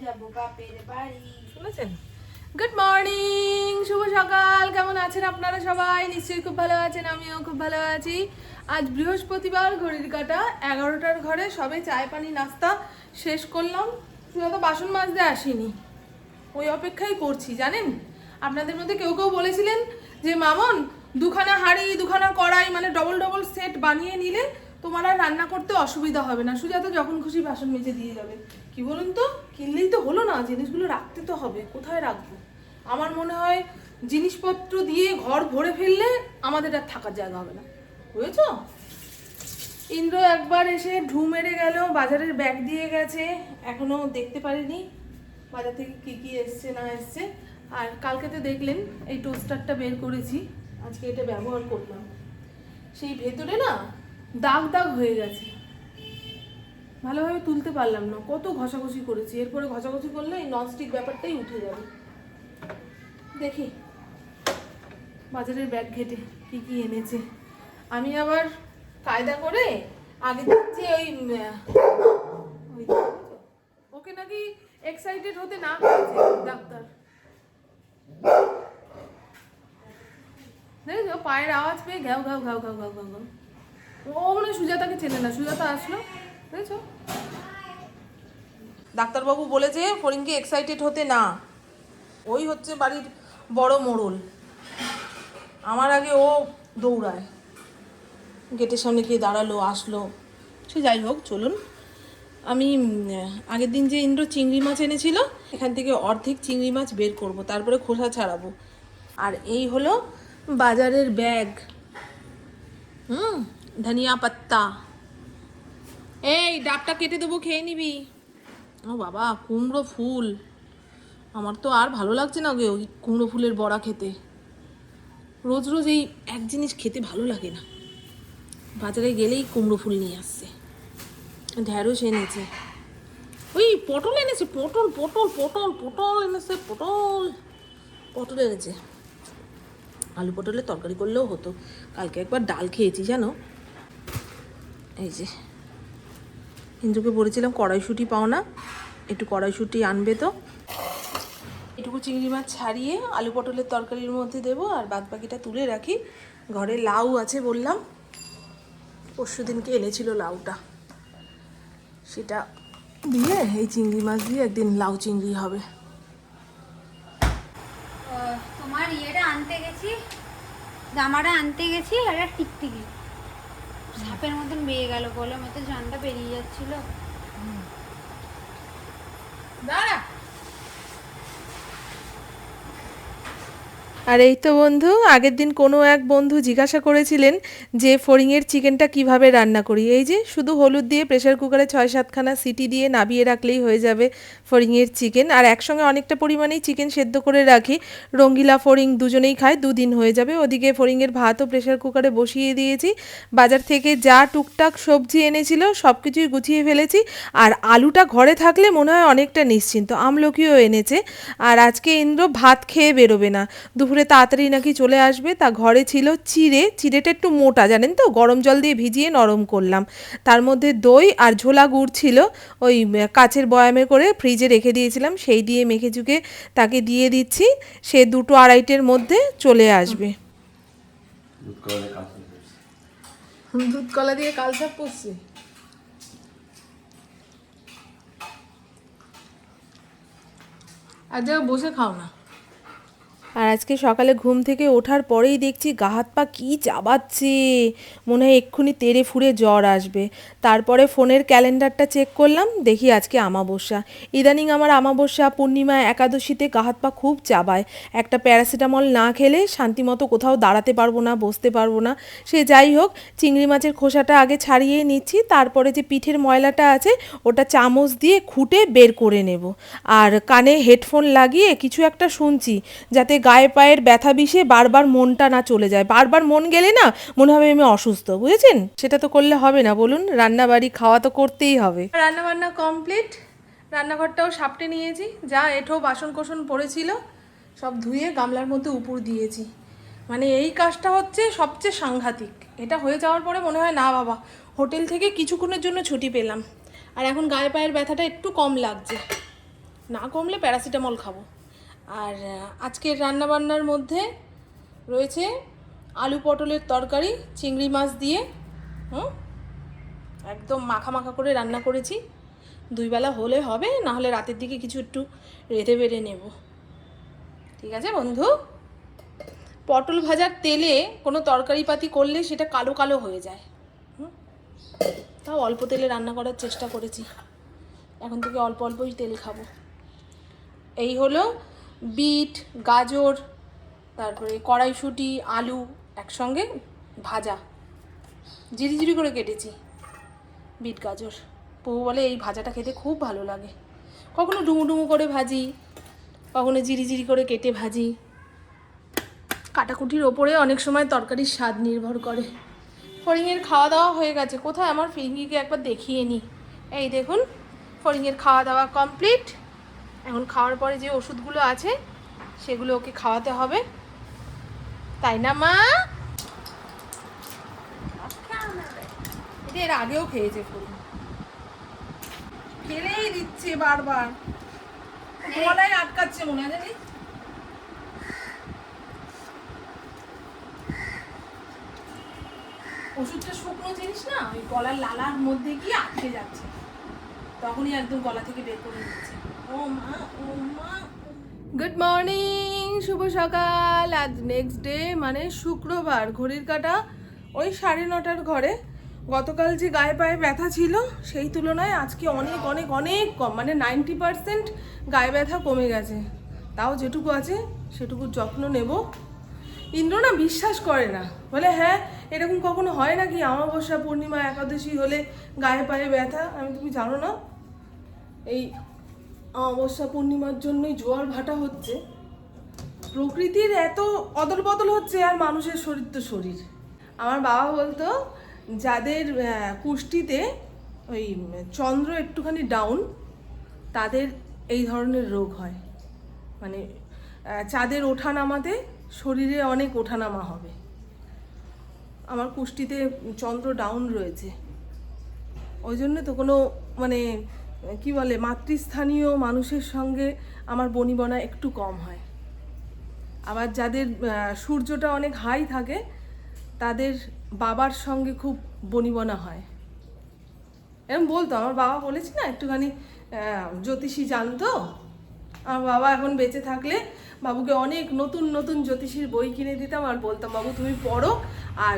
যাব বাপের বাড়ি। শুনেছেন? গুড মর্নিং, শুভ সকাল। কেমন আছেন আপনারা সবাই? নিশ্চয়ই খুব ভালো আছেন, আমিও খুব ভালো আছি। আজ বৃহস্পতিবার, ঘড়ির কাঁটা 11টার ঘরে। সবে চায় পানি নাস্তা শেষ করলাম, শুধু তো বাসন মাজতে আসিনি, ওই অপেক্ষাই করছি। জানেন, আপনাদের মধ্যে কেউ কেউ বলেছিলেন যে মামন দুখানা হাঁড়ি দুখানা কড়াই মানে ডবল ডবল সেট বানিয়ে নিলে তোমার আর রান্না করতে অসুবিধা হবে না, সুজাতা যখন খুশি বাসন মেজে দিয়ে যাবে। কি বলুন তো, কিনলেই তো হলো না, জিনিসগুলো রাখতে তো হবে। কোথায় রাখবো? আমার মনে হয় জিনিসপত্র দিয়ে ঘর ভরে ফেললে আমাদের আর থাকার জায়গা হবে না, বুঝেছো? ইন্দ্র একবার এসে ঢু মেরে গেল, বাজারের ব্যাগ দিয়ে গেছে, এখনো দেখতে পারিনি বাজার থেকে কি কি এসছে না এসছে। আর কালকে তো দেখলেন এই টোস্টারটা বের করেছি, আজকে এটা ব্যবহার করলাম। সেই ভেতরে না দাগ দাগ হয়ে গেছে, ভালোভাবে তুলতে পারলাম না, কত ঘষাঘষি করেছি। এরপরে ঘষাঘষি করলে এই ননস্টিক ব্যাপারটাই উঠে যাবে। দেখি বাজারের ব্যাগ ঘেটে কি কি এনেছে। আমি আবার কায়দা করে আগে দেখছি ওকে নাকি এক্সাইটেড হতে না করেছে ডাক্তার। দেখো পায়ের আওয়াজ পেয়ে ঘাউ ঘাউ ঘাউ ঘাউ ঘাউ ঘাউ ঘাউ। ও মনে সুজাতাকে চেনে না, সুজাতা আসলো, বুঝেছো? ডাক্তারবাবু বলেছে ফরিনকে এক্সাইটেড হতে না, ওই হচ্ছে বাড়ির বড় মোড়ল। আমার আগে ও দৌড়ায়, গেটের সামনে গিয়ে দাঁড়ালো, আসলো। সে যাই হোক, চলুন। আমি আগের দিন যে ইন্দ্র চিংড়ি মাছ এনেছিল, এখান থেকে অর্ধেক চিংড়ি মাছ বের করব, তারপরে খোসা ছাড়াবো। আর এই হলো বাজারের ব্যাগ। ধনিয়া পাত্তা, এই ডাবটা কেটে দেবো, খেয়ে নিবি। ও বাবা, কুমড়ো ফুল, আমার তো আর ভালো লাগছে না গো ওই কুমড়ো ফুলের বড়া খেতে। রোজ রোজ এই এক জিনিস খেতে ভালো লাগে না। বাজারে গেলেই কুমড়ো ফুল নিয়ে আসছে, ঢ্যাঁড়স এনেছে, ওই পটল এনেছে, পটল পটল পটল পটল এনেছে, পটল পটল এনেছে। আলু পটলের তরকারি করলেও হতো, কালকে একবার ডাল খেয়েছি জানো। এই যে ইন্দ্রকে বলেছিলাম কড়াইশুঁটি পাও না, একটু কড়াইশুঁটি আনবে তো। এটুকু চিংড়ি মাছ ছাড়িয়ে আলু পটলের তরকারির মধ্যে দেবো, আর বাদ বাকিটা তুলে রাখি। ঘরে লাউ আছে বললাম, পরশু দিনকে এনেছিল লাউটা, সেটা দিয়ে এই চিংড়ি মাছ দিয়ে একদিন লাউ চিংড়ি হবে। তোমার ইয়েটা আনতে গেছি, জামাটা আনতে গেছি, একটা টিকটিকি সাপের মতন বেরিয়ে গেল, বলে মতো জানটা বেরিয়ে যাচ্ছিল। দাঁড়া। আর এই তো বন্ধু, আগের দিন কোনো এক বন্ধু জিজ্ঞাসা করেছিলেন যে ফড়িংয়ের চিকেনটা কিভাবে রান্না করি। এই যে শুধু হলুদ দিয়ে প্রেসার কুকারে 6-7খানা সিটি দিয়ে নাবিয়ে রাখলেই হয়ে যাবে ফড়িংয়ের চিকেন। আর একসঙ্গে অনেকটা পরিমাণেই চিকেন সেদ্ধ করে রাখি, রঙ্গিলা ফড়িং দুজনেই খায়, 2 দিন হয়ে যাবে। ওদিকে ফড়িংয়ের ভাতও প্রেসার কুকারে বসিয়ে দিয়েছি, বাজার থেকে যা টুকটাক সবজি এনেছিল সব কিছুই গুছিয়ে ফেলেছি। আর আলুটা ঘরে থাকলে মনে হয় অনেকটা নিশ্চিন্ত, আমলকিও এনেছে। আর আজকে ইন্দ্র ভাত খেয়ে বেরোবে না, দুপুরে তাড়াতাড়ি নাকি চলে আসবে। তা ঘরে ছিল চিড়েটা একটু মোটা জানেন তো, গরম জল দিয়ে ভিজিয়ে নরম করলাম। তার মধ্যে দই আর ঝোলা গুড় ছিল, ওই কাচের বয়ামে করে ফ্রিজে রেখে দিয়েছিলাম, সেই দিয়ে মেখে চুকে তাকে দিয়ে দিচ্ছি। সে 2-2:30-এর মধ্যে চলে আসবে। দুধ কলা দিয়ে কালসাপ পড়ছে। আর জায়গায় বসে খাও না। আর আজকে সকালে ঘুম থেকে ওঠার পরেই দেখছি গা হাত পা কী চাবাচ্ছে, মনে হয় এক্ষুনি তেড়ে ফুঁড়ে জ্বর আসবে। তারপরে ফোনের ক্যালেন্ডারটা চেক করলাম, দেখি আজকে আমাবস্যা। ইদানিং আমার আমাবস্যা, পূর্ণিমা, একাদশীতে গা হাত পা খুব চাবায়। একটা প্যারাসিটামল না খেলে শান্তিমতো কোথাও দাঁড়াতে পারবো না, বসতে পারবো না। সে যাই হোক, চিংড়ি মাছের খোসাটা আগে ছাড়িয়ে নিচ্ছি, তারপরে যে পিঠের ময়লাটা আছে ওটা চামচ দিয়ে খুঁটে বের করে নেব। আর কানে হেডফোন লাগিয়ে কিছু একটা শুনছি, যাতে গায়ে পায়ের ব্যথা বিষে বারবার মনটা না চলে যায়। বারবার মন গেলে না মনে হবে আমি অসুস্থ, বুঝেছেন? সেটা তো করলে হবে না, বলুন? রান্না বাড়ি খাওয়া তো করতেই হবে। রান্না বান্না কমপ্লিট, রান্নাঘরটাও সাপটে নিয়েছি, যা এঁঠো বাসন কোসন পড়েছিল সব ধুয়ে গামলার মধ্যে উপর দিয়েছি। মানে এই কাজটা হচ্ছে সবচেয়ে সাংঘাতিক। এটা হয়ে যাওয়ার পরে মনে হয় না বাবা, হোটেল থেকে কিছুক্ষণের জন্য ছুটি পেলাম। আর এখন গায়ে পায়ের ব্যথাটা একটু কম লাগছে। না কমলে প্যারাসিটামল খাবো। আর আজকের রান্নাবান্নার মধ্যে রয়েছে আলু পটলের তরকারি চিংড়ি মাছ দিয়ে, একদম মাখা মাখা করে রান্না করেছি। 2 বেলা হলে হবে, না হলে রাতের দিকে কিছু একটু রেঁধে বেড়ে নেব। ঠিক আছে বন্ধু? পটল ভাজার তেলে কোনো তরকারি পাতি করলে সেটা কালো কালো হয়ে যায়। তাও অল্প তেলে রান্না করার চেষ্টা করেছি, এখন থেকে অল্প অল্পই তেল খাবো। এই হলো বিট, গাজর, তারপরে কড়াইশুঁটি, আলু একসঙ্গে ভাজা, জিরি করে কেটেছি। বিট গাজর বউ বলে এই ভাজাটা খেতে খুব ভালো লাগে। কখনো ডুমু করে ভাজি, কখনো জিরি করে কেটে ভাজি। কাটাকুটির ওপরে অনেক সময় তরকারির স্বাদ নির্ভর করে। ফড়িংয়ের খাওয়া দাওয়া হয়ে গেছে। কোথায় আমার ফিরিঙ্গিকে একবার দেখিয়ে নিই। এই দেখুন, ফড়িংয়ের খাওয়া দাওয়া কমপ্লিট। এখন খাওয়ার পরে যে ওষুধগুলো আছে সেগুলো ওকে খাওয়াতে হবে, তাই না মা? এটা এর আগেও খেয়েছে ফড়িং, ফেলেই দিচ্ছে বারবার, গলায় আটকাচ্ছে মনে হয় জানিস। ওষুধটা শুকনো জিনিস না, ওই গলার লালার মধ্যে গিয়ে আটকে যাচ্ছে, তখনই একদম গলা থেকে বের করে দিচ্ছে। ও মা, ও মা। গুড মর্নিং, শুভ সকাল। আজ নেক্সট ডে, মানে শুক্রবার। ঘড়ির কাঁটা ওই 9:30 ঘরে। গতকাল যে গায়ে পায়ে ব্যথা ছিল সেই তুলনায় আজকে অনেক অনেক অনেক কম, মানে 90% গায়ে ব্যথা কমে গেছে। তাও যেটুকু আছে সেটুকুর যত্ন নেব। ইন্দ্র না বিশ্বাস করে না, বলে হ্যাঁ এরকম কখনো হয় নাকি অমাবস্যা, পূর্ণিমা, একাদশী হলে গায়ে পায়ে ব্যথা? আমি, তুমি জানো না এই অমাবস্যা পূর্ণিমার জন্যই জোয়ার ভাটা হচ্ছে। প্রকৃতির এত অদল বদল হচ্ছে, আর মানুষের শরীর তো শরীর। আমার বাবা বলতো যাদের কুষ্টিতে ওই চন্দ্র একটুখানি ডাউন, তাদের এই ধরনের রোগ হয়। মানে চাঁদের ওঠানামাতে শরীরে অনেক ওঠানামা হবে। আমার কুষ্টিতে চন্দ্র ডাউন রয়েছে, ওই জন্য তো কোনো মানে কি বলে মাতৃস্থানীয় মানুষের সঙ্গে আমার বনিবনা একটু কম হয়। আবার যাদের সূর্যটা অনেক হাই থাকে তাদের বাবার সঙ্গে খুব বনিবনা হয়, এরকম বলতো। আমার বাবা বলেছি না একটুখানি জ্যোতিষী জানতো। আমার বাবা এখন বেঁচে থাকলে বাবুকে অনেক নতুন নতুন জ্যোতিষীর বই কিনে দিতাম আর বলতাম বাবু তুমি পড়ো, আর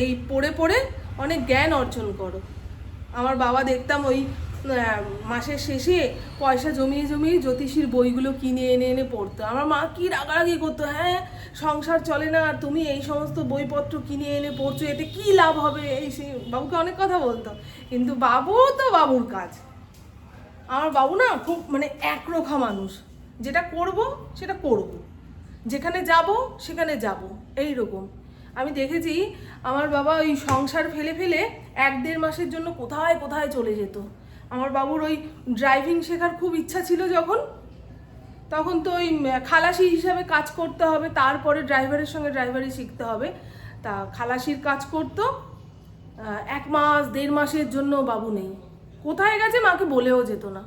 এই পড়ে পড়ে অনেক জ্ঞান অর্জন করো। আমার বাবা দেখতাম ওই মাসের শেষে পয়সা জমিয়ে জমিয়ে জ্যোতিষীর বইগুলো কিনে এনে এনে পড়তো। আমার মা কি রাগারাগি করতো, হ্যাঁ সংসার চলে না আর তুমি এই সমস্ত বইপত্র কিনে এনে পড়ছো, এতে কি লাভ হবে, এই সেই। বাবুকে অনেক কথা বলতাম, কিন্তু বাবু তো বাবুর কাজ। আমার বাবু না খুব মানে একরোখা মানুষ, যেটা করব সেটা করব, যেখানে যাব সেখানে যাব, এই রকম। আমি দেখেছি আমার বাবা ওই সংসার ফেলে ফেলে 1-1.5 মাসের জন্য কোথায় কোথায় চলে যেত। আমার বাবুর ওই ড্রাইভিং শেখার খুব ইচ্ছা ছিল যখন, তখন তো ওই খালাসি হিসাবে কাজ করতে হবে, তারপরে ড্রাইভারের সঙ্গে ড্রাইভারি শিখতে হবে। তা খালাসির কাজ করতো, 1 মাস 1.5 মাসের জন্য বাবু নেই, কোথায় গেছে মাকে বলেও যেত না।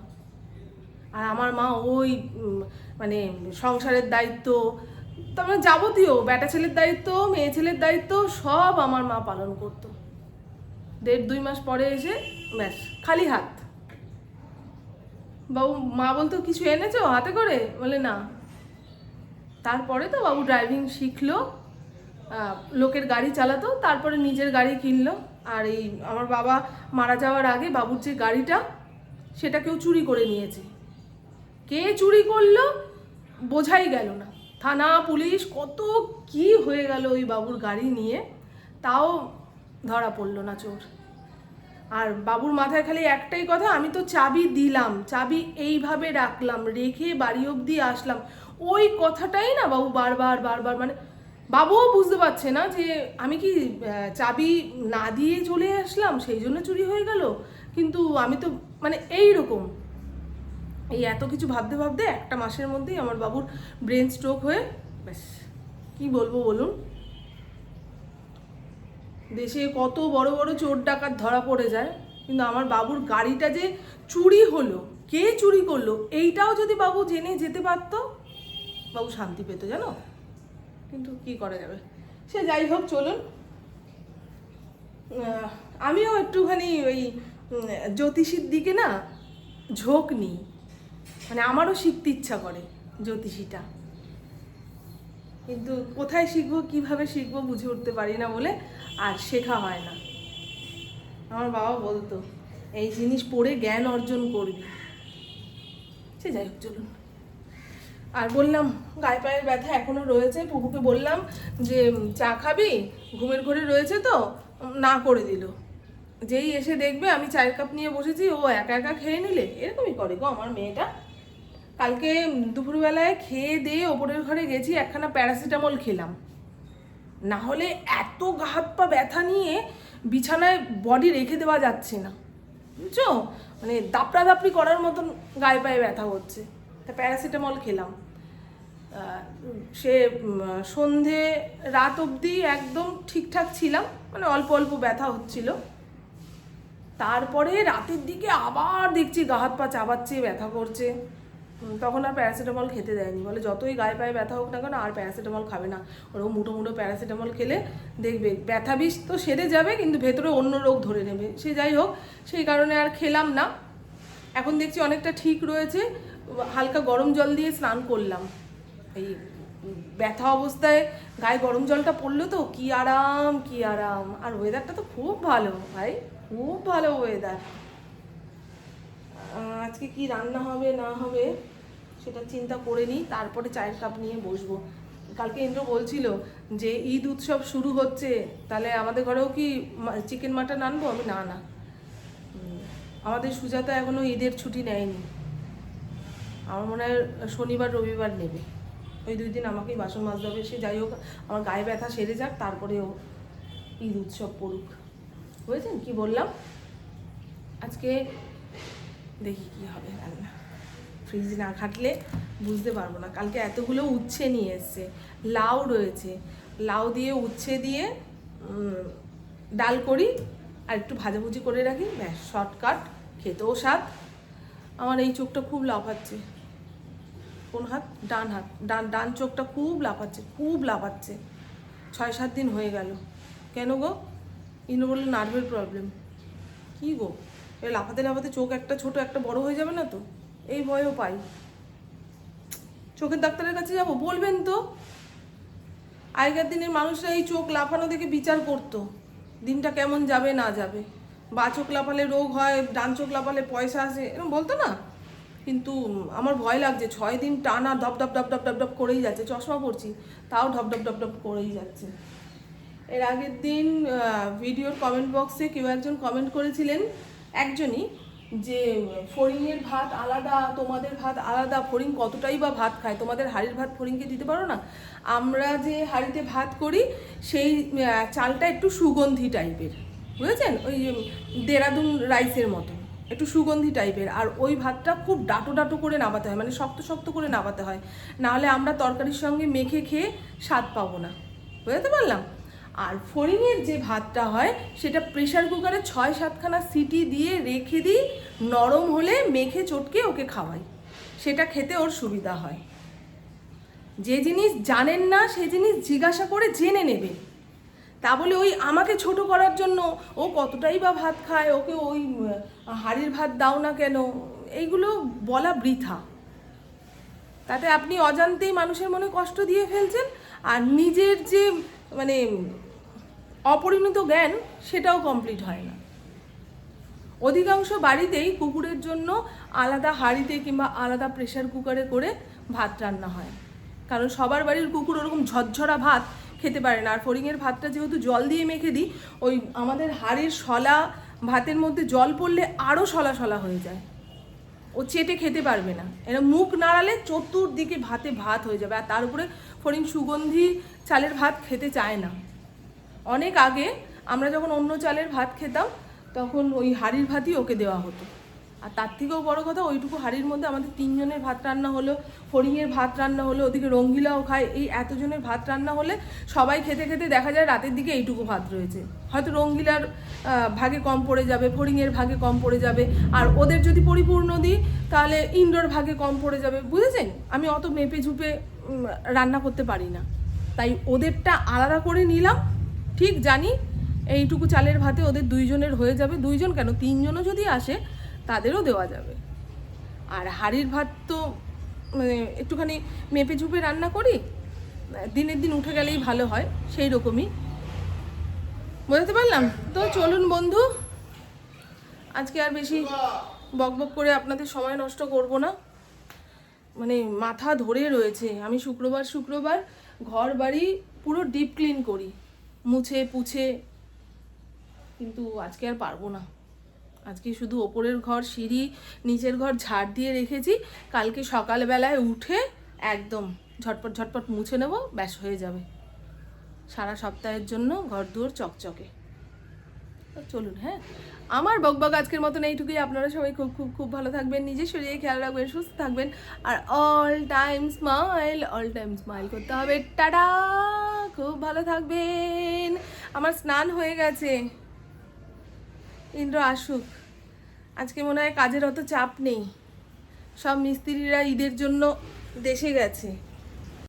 আর আমার মা ওই মানে সংসারের দায়িত্ব, তারপরে যাবতীয় বেটা ছেলের দায়িত্ব, মেয়ে ছেলের দায়িত্ব সব আমার মা পালন করতো। 1.5-2 মাস পরে এসে ব্যাস খালি হাত। বাবু, মা বলতো কিছু এনেছো হাতে করে? বলে না। তারপরে তো বাবু ড্রাইভিং শিখলো, লোকের গাড়ি চালাতো, তারপরে নিজের গাড়ি কিনলো। আর এই আমার বাবা মারা যাওয়ার আগে বাবুর যে গাড়িটা সেটা কেউ চুরি করে নিয়েছে। কে চুরি করলো বোঝাই গেল না, থানা পুলিশ কত কি হয়ে গেল ওই বাবুর গাড়ি নিয়ে, তাও ধরা পড়লো না চোর। আর বাবুর মাথায় খালি একটাই কথা, আমি তো চাবি দিলাম, চাবি এইভাবে রাখলাম, রেখে বাড়ি অবধি আসলাম। ওই কথাটাই না বাবু বারবার বারবার, মানে বাবুও বুঝতে পারছে না যে আমি কি চাবি না দিয়ে চলে আসলাম সেই জন্য চুরি হয়ে গেল, কিন্তু আমি তো মানে এইরকম। এই এত কিছু ভাবতে ভাবতে 1 মাসের মধ্যেই আমার বাবুর ব্রেন স্ট্রোক হয়ে ব্যাস কি বলবো বলুন। দেশে কত বড় বড় চোর ডাকাত ধরা পড়ে যায়, কিন্তু আমার বাবুর গাড়িটা যে চুরি হলো কে চুরি করলো এইটাও যদি বাবু জেনে যেতে পারতো, বাবু শান্তি পেতো জানো। কিন্তু কি করা যাবে, সে যাই হোক চলুন। আমিও একটুখানি ওই জ্যোতিষীর দিকে না ঝোঁক নিই, মানে আমারও শিখতে ইচ্ছা করে জ্যোতিষীটা, কিন্তু কোথায় শিখবো কিভাবে শিখবো বুঝে উঠতে পারি না বলে আর শেখা হয় না। আমার বাবা বলতো এই জিনিস পড়ে জ্ঞান অর্জন করবি। সে যাই হোক চলুন। আর বললাম গায়ে পায়ের ব্যথা এখনো রয়েছে, পুকুকে বললাম যে চা খাবি, ঘুমের ঘরে রয়েছে তো, না করে দিল। যেই এসে দেখবে আমি চায়ের কাপ নিয়ে বসেছি, ও একা একা খেয়ে নিলে, এরকমই করে গো আমার মেয়েটা। কালকে দুপুরবেলায় খেয়ে দিয়ে ওপরের ঘরে গেছি, একখানা প্যারাসিটামল খেলাম, না হলে এত গা হাত পা ব্যথা নিয়ে বিছানায় বডি রেখে দেওয়া যাচ্ছে না, বুঝছো, মানে দাপড়া দাপড়ি করার মতন গায়ে পায়ে ব্যথা হচ্ছে। তা প্যারাসিটামল খেলাম, সে সন্ধে রাত অবধি একদম ঠিকঠাক ছিলাম, মানে অল্প অল্প ব্যথা হচ্ছিল। তারপরে রাতের দিকে আবার দেখছি গা হাত পা চাবাচ্ছে, ব্যথা করছে। তখন আর প্যারাসিটামল খেতে দেয়নি, বলে যতই গায়ে পায়ে ব্যথা হোক না কেন আর প্যারাসিটামল খাবে না, ওরকম মুটো মুটো প্যারাসিটামল খেলে দেখবে ব্যথা বিষ তো সেরে যাবে কিন্তু ভেতরে অন্য রোগ ধরে নেবে। সে যাই হোক, সেই কারণে আর খেলাম না। এখন দেখছি অনেকটা ঠিক রয়েছে, হালকা গরম জল দিয়ে স্নান করলাম। এই ব্যথা অবস্থায় গায়ে গরম জলটা পড়লো তো কি আরাম কি আরাম। আর ওয়েদারটা তো খুব ভালো ভাই, খুব ভালো ওয়েদার। আজকে কি রান্না হবে না হবে সেটা চিন্তা করে নিই, তারপরে চায়ের কাপ নিয়ে বসবো। কালকে ইন্দ্র বলছিল যে ঈদ উৎসব শুরু হচ্ছে, তাহলে আমাদের ঘরেও কি চিকেন মাটন আনবো? আমি না না, আমাদের সুজাতা এখনো ঈদের ছুটি নেয়নি, আমার মনে হয় শনিবার রবিবার নেবে, ওই 2 দিন আমাকেই বাসন মাজতে হবে। সে যাই হোক, আমার গায়ে ব্যথা সেরে যাক, তারপরেও ঈদ উৎসব পড়ুক। বুঝেছেন কি বললাম? আজকে দেখি কি হবে রান্না, ফ্রিজ না ঘাটলে বুঝতে পারবো না। কালকে এতগুলো উচ্ছে নিয়ে এসছে, লাউ রয়েছে, লাউ দিয়ে উচ্ছে দিয়ে ডাল করি আর একটু ভাজাভুজি করে রাখি, ব্যাস শর্টকাট, খেতেও স্বাদ। আমার এই চোখটা খুব লাফাচ্ছে, কোন হাত? ডান হাত, ডান চোখটা খুব লাফাচ্ছে, খুব লাফাচ্ছে। 6-7 দিন হয়ে গেল। কেন গো? ইনো বললো নার্ভের প্রবলেম। কি গো, এবার লাফাতে লাফাতে চোখ একটা ছোট একটা বড় হয়ে যাবে না তো? এই ভয়ও পাই। চোখের ডাক্তারের কাছে যাবো বলবেন তো? আগেকার দিনের মানুষরা এই চোখ লাফানো দেখে বিচার করতো দিনটা কেমন যাবে না যাবে, বা চোখ লাফালে রোগ হয়, ডান চোখ লাফালে পয়সা আসে, এরকম বলতো না। কিন্তু আমার ভয় লাগছে, 6 দিন টানা ধপ ধপ ধপ ধপ ধপ ধপ করেই যাচ্ছে, চশমা পরছি তাও ধপ ধপ ধপ ধপ করেই যাচ্ছে। এর আগের দিন ভিডিওর কমেন্ট বক্সে কেউ একজন কমেন্ট করেছিলেন, একজনই, যে ফড়িংয়ের ভাত আলাদা, তোমাদের ভাত আলাদা, ফড়িং কতটাই বা ভাত খায়, তোমাদের হাঁড়ির ভাত ফড়িংকে দিতে পারো না? আমরা যে হাঁড়িতে ভাত করি সেই চালটা একটু সুগন্ধি টাইপের, বুঝেছেন, ওই দেরাদুন রাইসের মতো একটু সুগন্ধি টাইপের। আর ওই ভাতটা খুব ডাটো ডাটো করে নামাতে হয়, মানে শক্ত শক্ত করে নামাতে হয়, নাহলে আমরা তরকারির সঙ্গে মেখে খেয়ে স্বাদ পাবো না। বুঝতে পারলাম? আর ফড়িংয়ের যে ভাতটা হয় সেটা প্রেশার কুকারে 6-7খানা সিটি দিয়ে রেখে দিই, নরম হলে মেখে চটকে ওকে খাওয়াই, সেটা খেতে ওর সুবিধা হয়। যে জিনিস জানেন না সেই জিনিস জিজ্ঞাসা করে জেনে নেবে, তা বলে ওই আমাকে ছোট করার জন্য ও কতটাই বা ভাত খায়, ওকে ওই হাঁড়ির ভাত দাও না কেন, এইগুলো বলা বৃথা। তাতে আপনি অজান্তেই মানুষের মনে কষ্ট দিয়ে ফেলছেন, আর নিজের যে মানে অপরিমিত জ্ঞান সেটাও কমপ্লিট হয় না। অধিকাংশ বাড়িতেই কুকুরের জন্য আলাদা হাঁড়িতে কিংবা আলাদা প্রেশার কুকারে করে ভাত রান্না হয়, কারণ সবার বাড়ির কুকুর ওরকম ঝরঝরা ভাত খেতে পারে না। আর ফড়িংয়ের ভাতটা যেহেতু জল দিয়ে মেখে দিই, ওই আমাদের হাঁড়ির শলা ভাতের মধ্যে জল পড়লে আরও শলা শলা হয়ে যায়, ও চেটে খেতে পারবে না, এরা মুখ নাড়ালে চতুর্দিকে ভাতে ভাত হয়ে যাবে। আর তার উপরে ফড়িং সুগন্ধি চালের ভাত খেতে চায় না। অনেক আগে আমরা যখন অন্য চালের ভাত খেতাম তখন ওই হাঁড়ির ভাতই ওকে দেওয়া হতো, আর তার থেকেও বড় কথা, ওইটুকু হাঁড়ির মধ্যে আমাদের 3 জনের ভাত রান্না হলো, ফড়িংয়ের ভাত রান্না হলো, ওদিকে রঙ্গিলাও খায়। এই এতজনের ভাত রান্না হলে সবাই খেতে খেতে দেখা যায় রাতের দিকে এইটুকু ভাত রয়েছে। হয়তো রঙ্গিলার ভাগে কম পড়ে যাবে, ফড়িংয়ের ভাগে কম পড়ে যাবে, আর ওদের যদি পরিপূর্ণ দিই তাহলে ইন্দ্রর ভাগে কম পড়ে যাবে, বুঝেছেন? আমি অত মেপে ঝুপে রান্না করতে পারি না, তাই ওদেরটা আলাদা করে নিলাম। ঠিক জানি এইটুকু চালের ভাতে ওদের 2 জনের হয়ে যাবে, 2 জন কেন 3 জনও যদি আসে তাদেরও দেওয়া যাবে। আর হাঁড়ির ভাত তো মানে একটুখানি মেপে ঝুপে রান্না করি, দিনের দিন উঠে গেলেই ভালো হয়, সেই রকমই। বুঝতে পারলাম তো। চলুন বন্ধু, আজকে আর বেশি বকবক করে আপনাদের সময় নষ্ট করব না। মানে মাথা ধরে রয়েছে। আমি শুক্রবার ঘর বাড়ি পুরো ডিপ ক্লিন করি, মুছে পুছে, কিন্তু আজকে আর পারবো না। আজকে শুধু ওপরের ঘর, সিঁড়ি, নিচের ঘর ঝাড় দিয়ে রেখেছি। কালকে সকালবেলায় উঠে একদম ঝটপট ঝটপট মুছে নেব, ব্যাস হয়ে যাবে সারা সপ্তাহের জন্য ঘর দুয়ার চকচকে। চলুন, হ্যাঁ, আমার বকবক আজকের মতন এইটুকুই। আপনারা সবাই খুব খুব খুব ভালো থাকবেন, নিজের শরীরে খেয়াল রাখবেন, সুস্থ থাকবেন, আর অল টাইম স্মাইল করতে হবে। টাটা, খুব ভালো থাকবেন। আমার স্নান হয়ে গেছে, ইন্দ্র আসুক, আজকে মনে হয় কাজের অত চাপ নেই, সব মিস্ত্রিরা ঈদের জন্য দেশে গেছে।